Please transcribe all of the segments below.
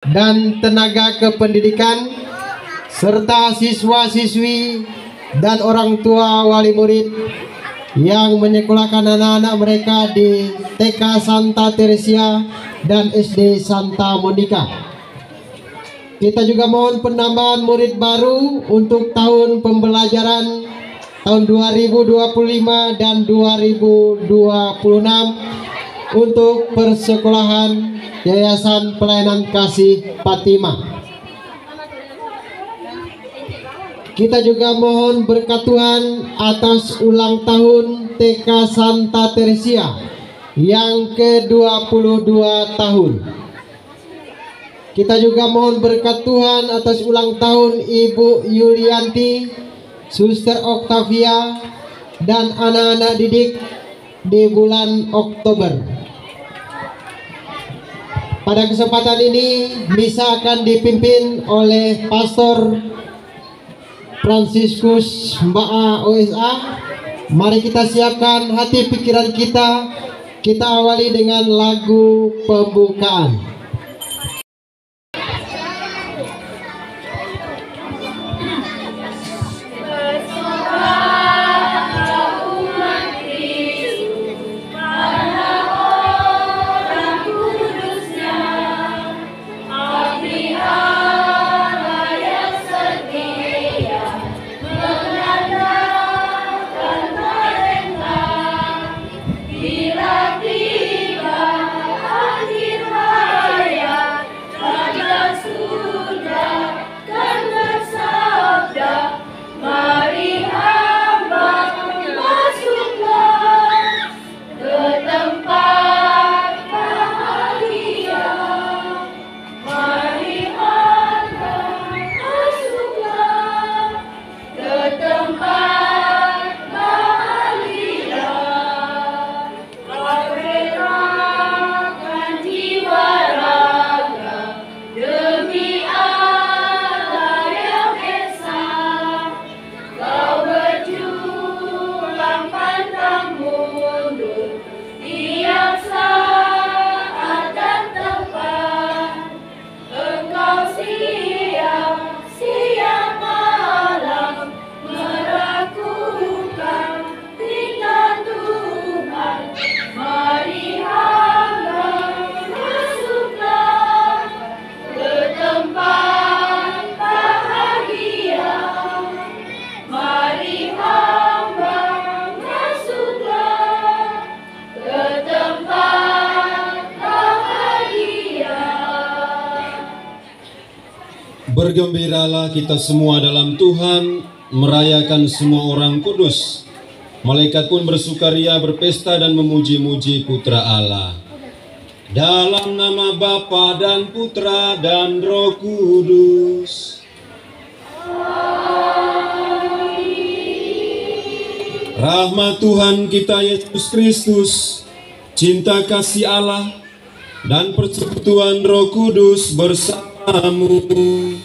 dan tenaga kependidikan, serta siswa-siswi dan orang tua wali murid yang menyekolahkan anak-anak mereka di TK Santa Teresia dan SD Santa Monica. Kita juga mohon penambahan murid baru untuk tahun pembelajaran tahun 2025 dan 2026 untuk persekolahan Yayasan Pelayanan Kasih Fatimah. Kita juga mohon berkat Tuhan atas ulang tahun TK Santa Teresia yang ke-22 tahun. Kita juga mohon berkat Tuhan atas ulang tahun Ibu Yulianti, Suster Octavia, dan anak-anak didik di bulan Oktober. Pada kesempatan ini misa akan dipimpin oleh Pastor Fransiskus Mbaa OSA. Mari kita siapkan hati pikiran kita. Kita awali dengan lagu pembukaan. Bergembiralah kita semua dalam Tuhan, merayakan semua orang kudus. Malaikat pun bersukaria, berpesta dan memuji-muji Putra Allah. Dalam nama Bapa dan Putra dan Roh Kudus. Rahmat Tuhan kita Yesus Kristus, cinta kasih Allah, dan persekutuan Roh Kudus bersamamu.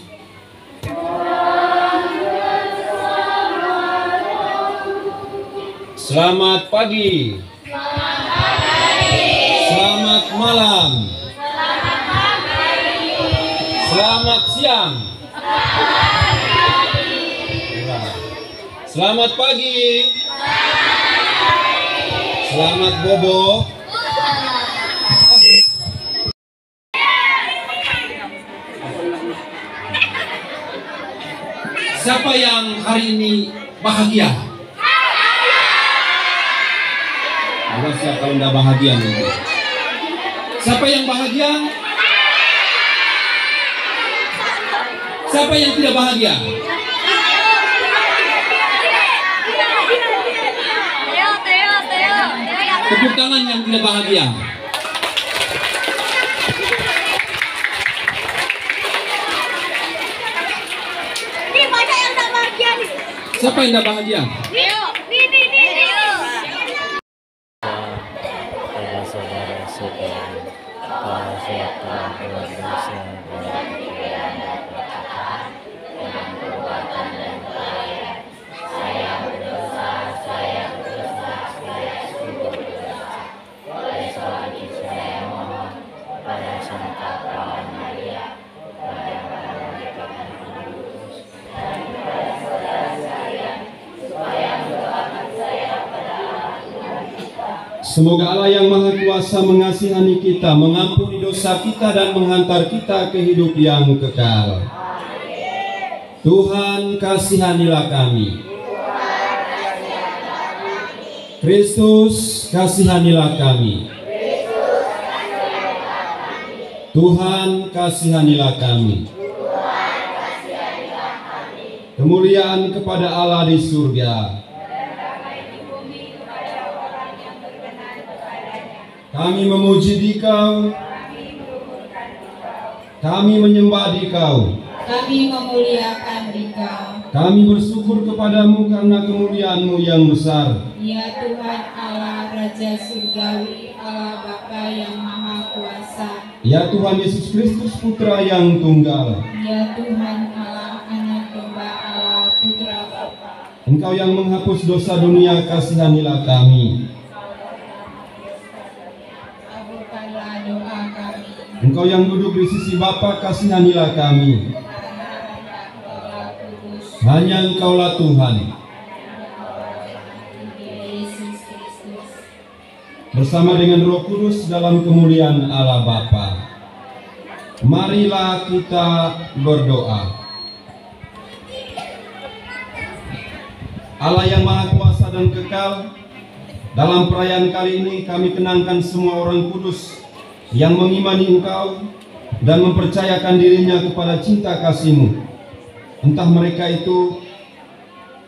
Selamat pagi. Selamat malam. Selamat siang. Selamat pagi. Selamat bobo. Siapa yang hari ini bahagia? Awas ya kalau tidak bahagia nih. Siapa yang bahagia? Siapa yang tidak bahagia? Tepuk tangan yang tidak bahagia. Siapa yang tidak bahagia? Saudara-saudara saya telah berdosa dan perbuatan dan kaya. Saya berdosa, sungguh berdosa. Oleh sebab itu saya mohon pada Santa Maria, Semoga Allah yang Maha Kuasa mengasihani kita, mengampuni dosa kita, dan menghantar kita ke hidup yang kekal. Tuhan, kasihanilah kami. Kristus, kasihanilah kami. Tuhan, kasihanilah kami. Kemuliaan kepada Allah di surga. Kami memuji Dikau, kami menyembah Dikau, kami memuliakan Dikau. Kami bersyukur kepadamu karena kemuliaan-Mu yang besar. Ya Tuhan Allah Raja Surgawi, Allah Bapa yang Maha Kuasa. Ya Tuhan Yesus Kristus Putra yang tunggal. Ya Tuhan Allah Anak Domba Allah Putra Bapa. Engkau yang menghapus dosa dunia, kasihanilah kami. Engkau yang duduk di sisi Bapa, kasihanilah kami. Hanya Engkaulah Tuhan. Bersama dengan Roh Kudus dalam kemuliaan Allah Bapa. Marilah kita berdoa. Allah yang Maha Kuasa dan kekal, dalam perayaan kali ini kami kenangkan semua orang kudus yang mengimani Engkau dan mempercayakan dirinya kepada cinta kasih-Mu. Entah mereka itu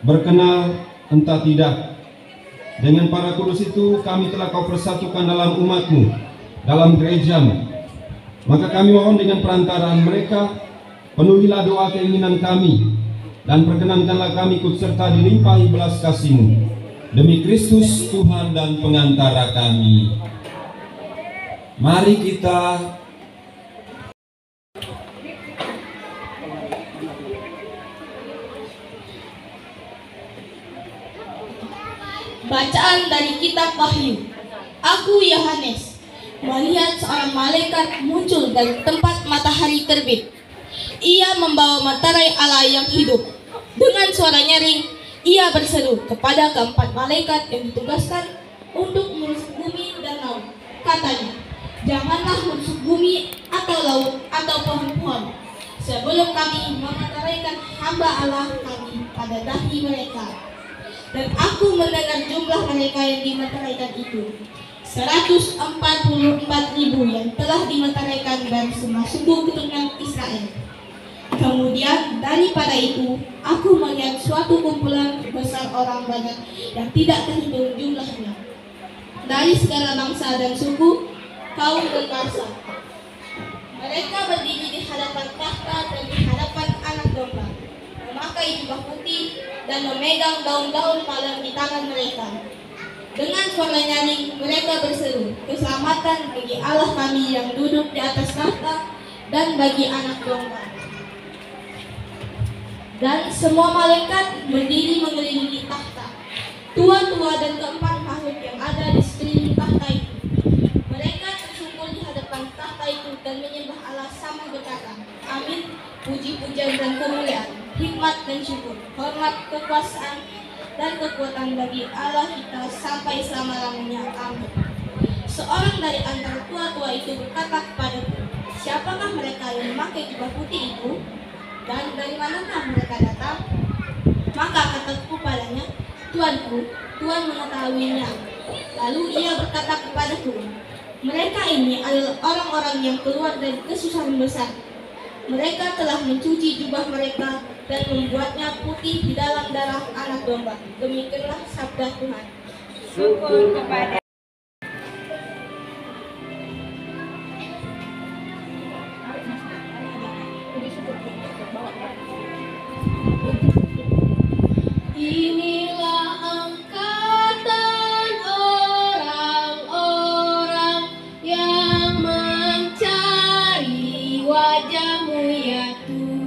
berkenal, entah tidak. Dengan para kudus itu kami telah Kau persatukan dalam umat-Mu, dalam gereja-Mu. Maka kami mohon dengan perantaraan mereka, penuhilah doa keinginan kami, dan perkenankanlah kami ikut serta dilimpahi belas kasih-Mu. Demi Kristus Tuhan dan pengantara kami. Mari kita bacaan dari kitab Wahyu. Aku Yohanes melihat seorang malaikat muncul dari tempat matahari terbit. Ia membawa materai Allah yang hidup. Dengan suara nyaring, ia berseru kepada keempat malaikat yang ditugaskan untuk merusak bumi dan laut. Katanya, janganlah merusak bumi atau laut atau pohon-pohon sebelum kami memeteraikan hamba Allah kami pada dahi mereka. Dan aku mendengar jumlah mereka yang dimeteraikan itu, 144.000 yang telah dimeteraikan dari semua suku keturunan Israel. Kemudian daripada itu, aku melihat suatu kumpulan besar orang banyak yang tidak terhitung jumlahnya, dari segala bangsa dan suku, kaum dan bangsa. Mereka berdiri di hadapan tahta dan di hadapan Anak Domba, memakai jubah putih dan memegang daun-daun palem di tangan mereka. Dengan suara nyaring mereka berseru, keselamatan bagi Allah kami yang duduk di atas tahta dan bagi Anak Domba. Dan semua malaikat berdiri mengelilingi tahta, tua-tua dan keempat makhluk yang ada di sekeliling tahta itu. Mereka tersungkur di hadapan tahta itu dan menyembah Allah sambil berkata, Amin, puji-pujian dan kemuliaan, hikmat dan syukur, hormat, kekuasaan, dan kekuatan bagi Allah kita sampai selama-lamanya. Amin. Seorang dari antara tua-tua itu berkata kepadaku, siapakah mereka yang memakai jubah putih itu? Dan dari manakah mereka datang? Maka kataku padanya, Tuanku, Tuhan mengetahuinya. Lalu ia berkata kepadaku, mereka ini adalah orang-orang yang keluar dari kesusahan besar. Mereka telah mencuci jubah mereka dan membuatnya putih di dalam darah Anak Domba. Demikianlah sabda Tuhan. Syukur kepada Inilah angkatan orang-orang yang mencari wajah-Mu ya Tuhan.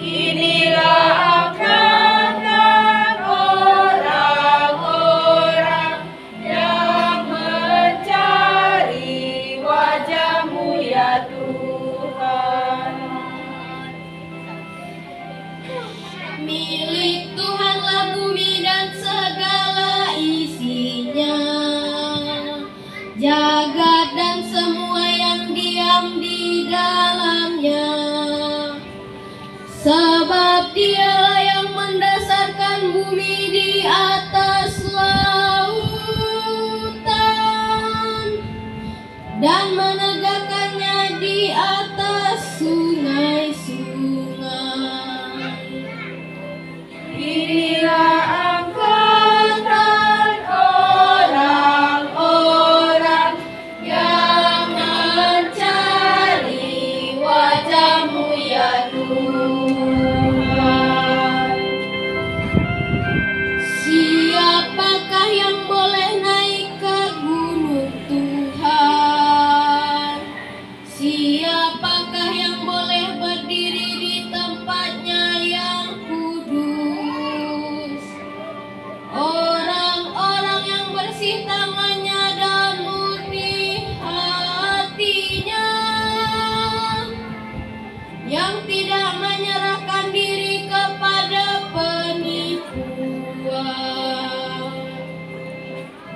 inilah angkatan orang-orang yang mencari wajah-Mu ya Tuhan. Milik Tuhanlah bumi dan segala di atas sungai-sungai. Inilah angkatan orang-orang yang mencari wajah-Mu ya Tuhan. Siapakah yang boleh naik ke gunung Tuhan? Siapakah yang boleh berdiri di tempatnya yang kudus? Orang-orang yang bersih tangannya dan murni hatinya, yang tidak menyerahkan diri kepada penipuan.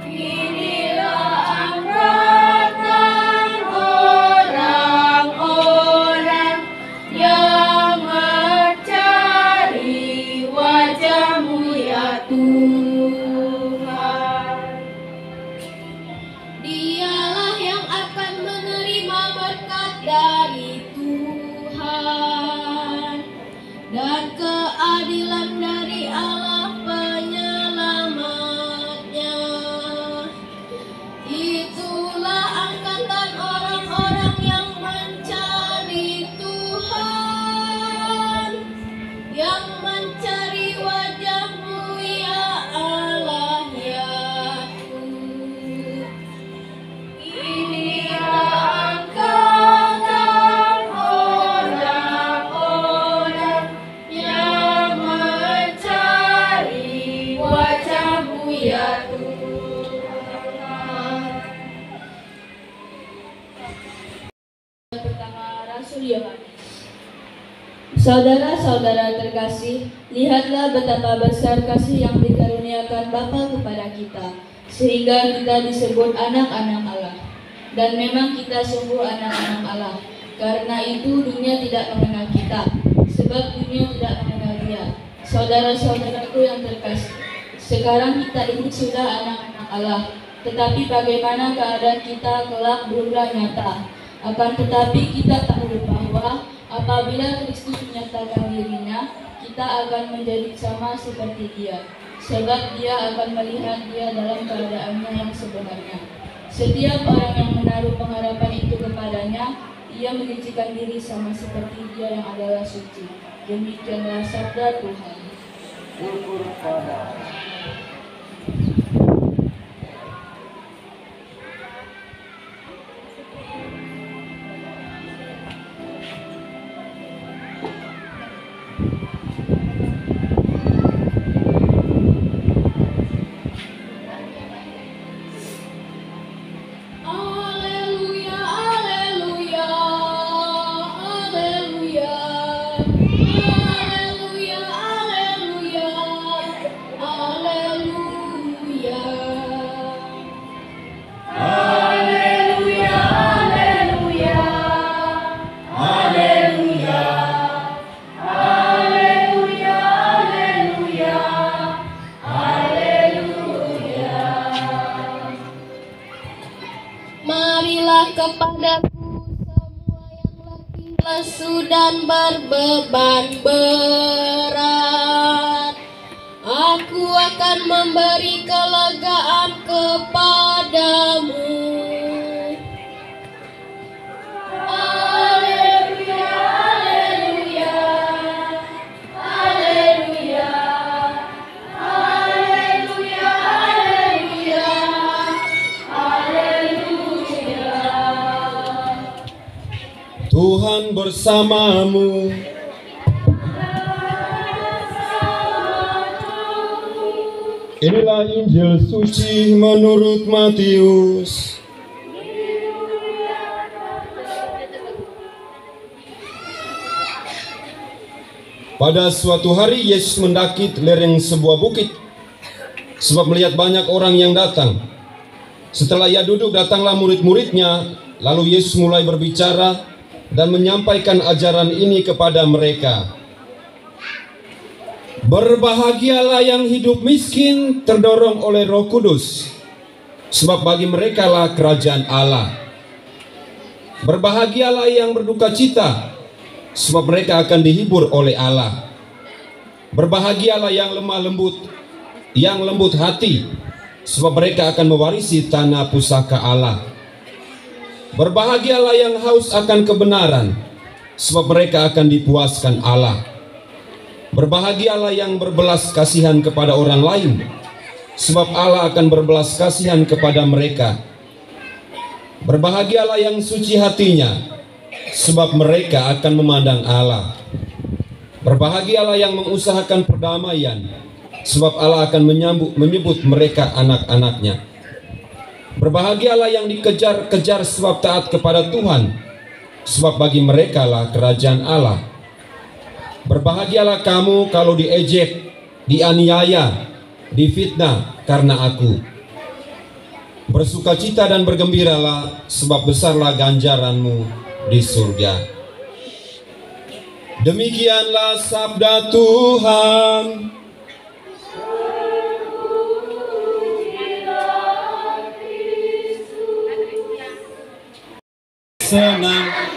Inilah angkatan orang-orang yang mencari wajah-Mu ya Tuhan. Dialah yang akan menerima berkat dari Tuhan dan keadilan dari Allah penyelamatnya. Itulah angkatan orang-orang yang mencari Tuhan, yang mencari wajah-Mu ya Allah ya Tuhan. Inilah angkatan orang-orang yang mencari wajah-Mu ya Tuhan. Pertama Rasul Yohanes. Saudara-saudara terkasih, lihatlah betapa besar kasih yang dikaruniakan Bapa kepada kita, sehingga kita disebut anak-anak Allah. Dan memang kita sungguh anak-anak Allah. Karena itu dunia tidak mengenal kita, sebab dunia tidak mengenal Dia. Saudara-saudaraku yang terkasih, sekarang kita ini sudah anak-anak Allah. Tetapi bagaimana keadaan kita kelak belumlah nyata. Akan tetapi kita tahu bahwa apabila Kristus menyatakan dirinya, kita akan menjadi sama seperti Dia, sebab Dia akan melihat Dia dalam keadaannya yang sebenarnya. Setiap orang yang menaruh pengharapan itu kepadanya, ia menyucikan diri sama seperti Dia yang adalah suci. Demikianlah sabda Tuhan. Haleluya, haleluya, haleluya, haleluya, haleluya, haleluya. Haleluya, haleluya, haleluya, haleluya, haleluya, haleluya. Marilah kepadaku semua yang letih lesu dan berbeban berat. Aku akan memberi kelegaan kepadamu. Haleluya, haleluya, haleluya, haleluya, haleluya, haleluya. Tuhan bersamamu. Inilah Injil suci menurut Matius. Pada suatu hari Yesus mendaki lereng sebuah bukit, sebab melihat banyak orang yang datang. Setelah Ia duduk, datanglah murid-muridnya. Lalu Yesus mulai berbicara dan menyampaikan ajaran ini kepada mereka. Berbahagialah yang hidup miskin terdorong oleh Roh Kudus, sebab bagi merekalah kerajaan Allah. Berbahagialah yang berduka cita, sebab mereka akan dihibur oleh Allah. Berbahagialah yang lemah lembut, yang lembut hati, sebab mereka akan mewarisi tanah pusaka Allah. Berbahagialah yang haus akan kebenaran, sebab mereka akan dipuaskan Allah. Berbahagialah yang berbelas kasihan kepada orang lain, sebab Allah akan berbelas kasihan kepada mereka. Berbahagialah yang suci hatinya, sebab mereka akan memandang Allah. Berbahagialah yang mengusahakan perdamaian, sebab Allah akan menyebut mereka anak-anaknya. Berbahagialah yang dikejar-kejar sebab taat kepada Tuhan, sebab bagi mereka lah kerajaan Allah. Berbahagialah kamu kalau diejek, dianiaya, difitnah karena aku. Bersukacita dan bergembiralah, sebab besarlah ganjaranmu di surga. Demikianlah sabda Tuhan. Senang.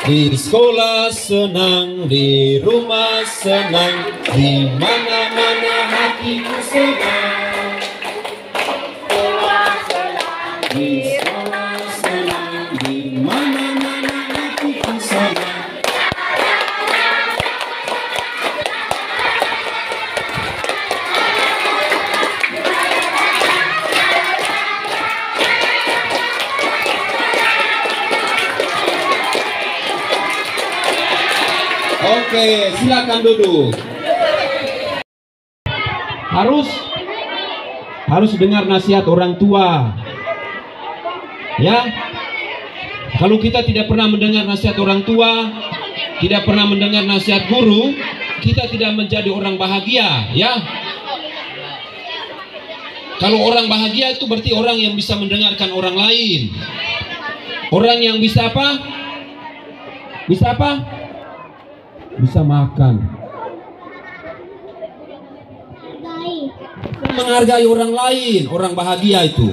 Di sekolah senang, di rumah senang, di mana-mana hatiku senang. Di sekolah senang, di mana-mana hatiku senang. Oke, silakan duduk. Harus dengar nasihat orang tua. Ya. Kalau kita tidak pernah mendengar nasihat orang tua, tidak pernah mendengar nasihat guru, kita tidak menjadi orang bahagia, ya. Kalau orang bahagia itu berarti orang yang bisa mendengarkan orang lain. Orang yang bisa apa? Bisa apa? Bisa makan, menghargai orang lain. Orang bahagia itu.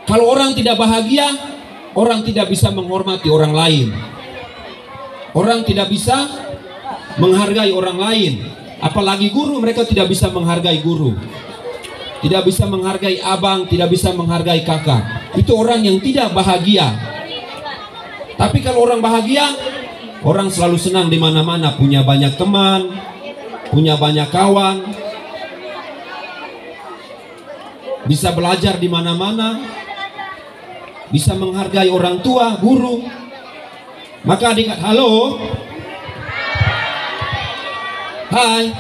Kalau orang tidak bahagia, orang tidak bisa menghormati orang lain. Orang tidak bisa menghargai orang lain. Apalagi guru, mereka tidak bisa menghargai guru, tidak bisa menghargai abang, tidak bisa menghargai kakak. Itu orang yang tidak bahagia. Tapi kalau orang bahagia, orang selalu senang di mana-mana, punya banyak teman, punya banyak kawan, bisa belajar di mana-mana, bisa menghargai orang tua, guru. Maka adik, halo, hai,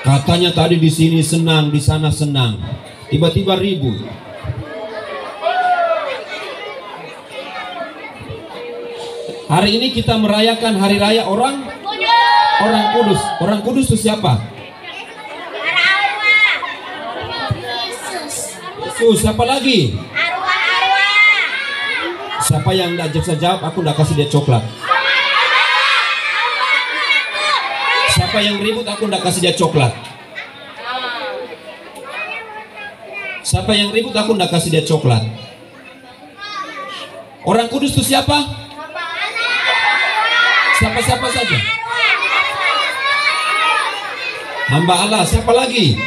katanya tadi di sini senang, di sana senang, tiba-tiba ribut. Hari ini kita merayakan hari raya orang Kudus. Orang Kudus itu siapa? Yesus. Siapa lagi? Siapa yang tidak bisa jawab, aku tidak kasih dia coklat. Siapa yang ribut, aku tidak kasih dia coklat. Siapa yang ribut, aku tidak kasih dia coklat. Orang Kudus itu siapa? Siapa-siapa saja. Hamba Allah. Siapa lagi?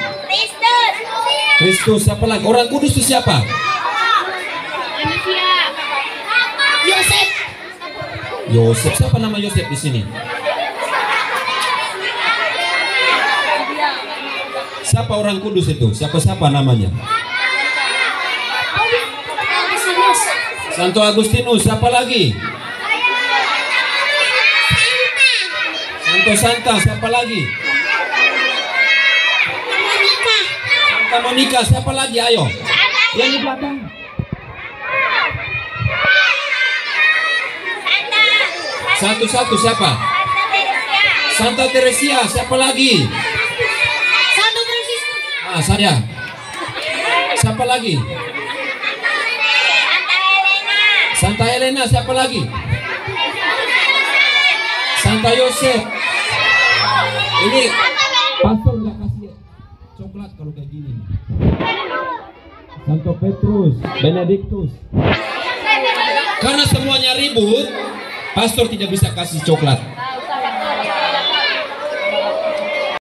Kristus. Siapa lagi? Orang Kudus itu siapa? Yosef. Siapa nama Yosef di sini? Siapa orang Kudus itu? Siapa namanya? Santo Agustinus. Siapa lagi? Santo Santa. Siapa lagi? Santa Monica, siapa lagi? Ayo. Yang di belakang. Satu-satu siapa? Santa Teresia, siapa lagi? Santo Francisco. Ah, saya. Siapa lagi? Santa Helena, siapa lagi? Santa Yosef. Ini pastor udah kasih coklat kalau kayak gini. Santo Petrus, Benedictus. Karena semuanya ribut, pastor tidak bisa kasih coklat.